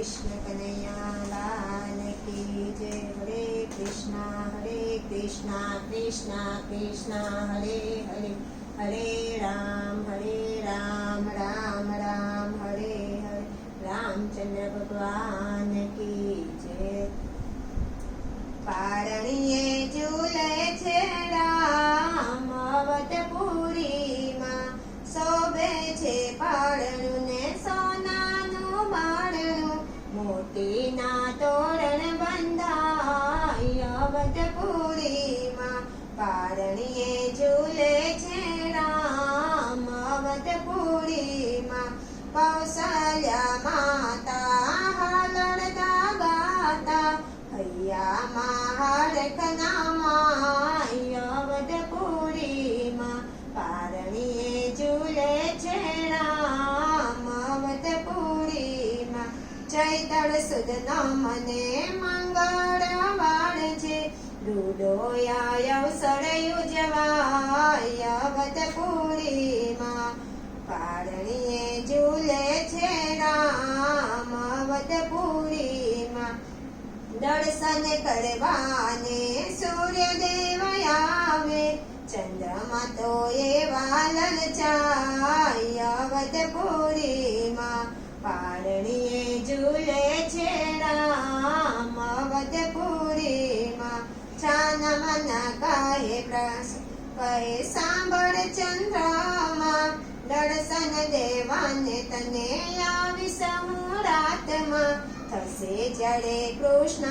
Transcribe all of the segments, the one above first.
कृष्ण कन्हैया लाल की जय। हरे कृष्णा कृष्णा कृष्णा हरे हरे, हरे राम राम राम हरे हरे। रामचंद्र भगवान की जय। पारणिये झूले छे राम अवधपुरी मां, शोभे छे पाळनु ने सोनानु माळनु, मोतीना तोरण बंधाय अवधपुरी मां। पारणिये झूले छे राम अवधपुरी मां, कौशल्या माता हालरदा गाता, हैया महारखना माय अवधपुरी मां। पारणिये झूले छे राम अवधपुरी मां, चैत्र सुद नमने मंगळ वाळजे, रुडोया अवसर उजवाय अवधपुरी मां। पारणिये झूले छे राम अवधपुरी मां, दर्शन करवाने सूर्यदेव आवे, चंद्रमा तो एवा ललचाय अवधपुरी मां। पारणिये झूले छे राम अवधपुरी मां, छान मन कहे सांभळ चंद्रमा, दर्शन देवाने तने आवी समुरातमा, थसे जड़े कृष्ण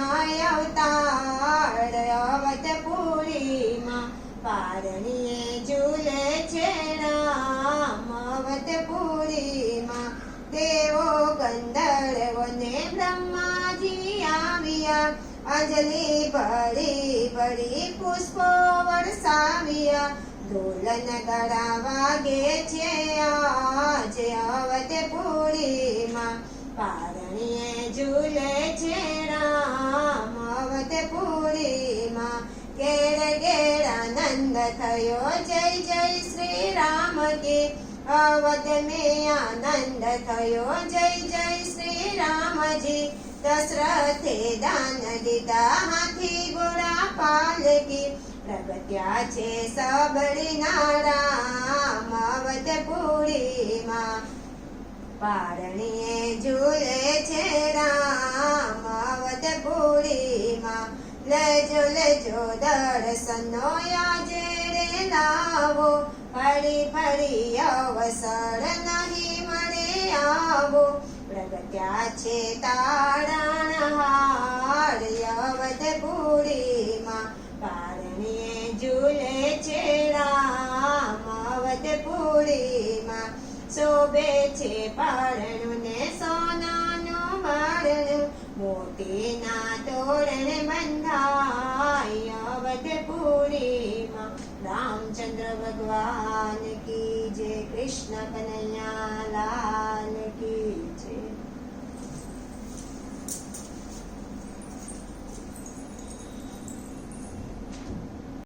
अवतार अवधपुरी मां। पारणिये झूले छे राम अवधपुरी मां, देवो गंधर्वो ने ब्रह्माजी आविया, अंजलि बड़ी पुष्पो वरसाविया, ढोल नगारा वागे छे आज अवधपुरी मां। पारणिये झूले छे राम अवधपुरी मां, घेर घेर आनंद थयो जय जय श्री राम की, अवध में आनंद थयो जय जय श्री राम जी। दशरथे दान दीधा हाथी घोड़ा पालकी, प्रगट्या छे सबरी राम अवधपुरी मां। पारणिये झूले छे राम अवधपुरी मां, लेजो दर्शनो आजे रे लावो, फरी फरी अवसर नहीं मळे आवो। प्रगट्या छे तारणहार अवधपुरी मां, पारणिये झूले छे राम अवधपुरी मां। शोभे छे पाळनु ने सोनानु माळनु, मोतीना तोरण बंधाय अवधपुरी मां। रामचंद्र भगवान की जय। कृष्ण कन्हैया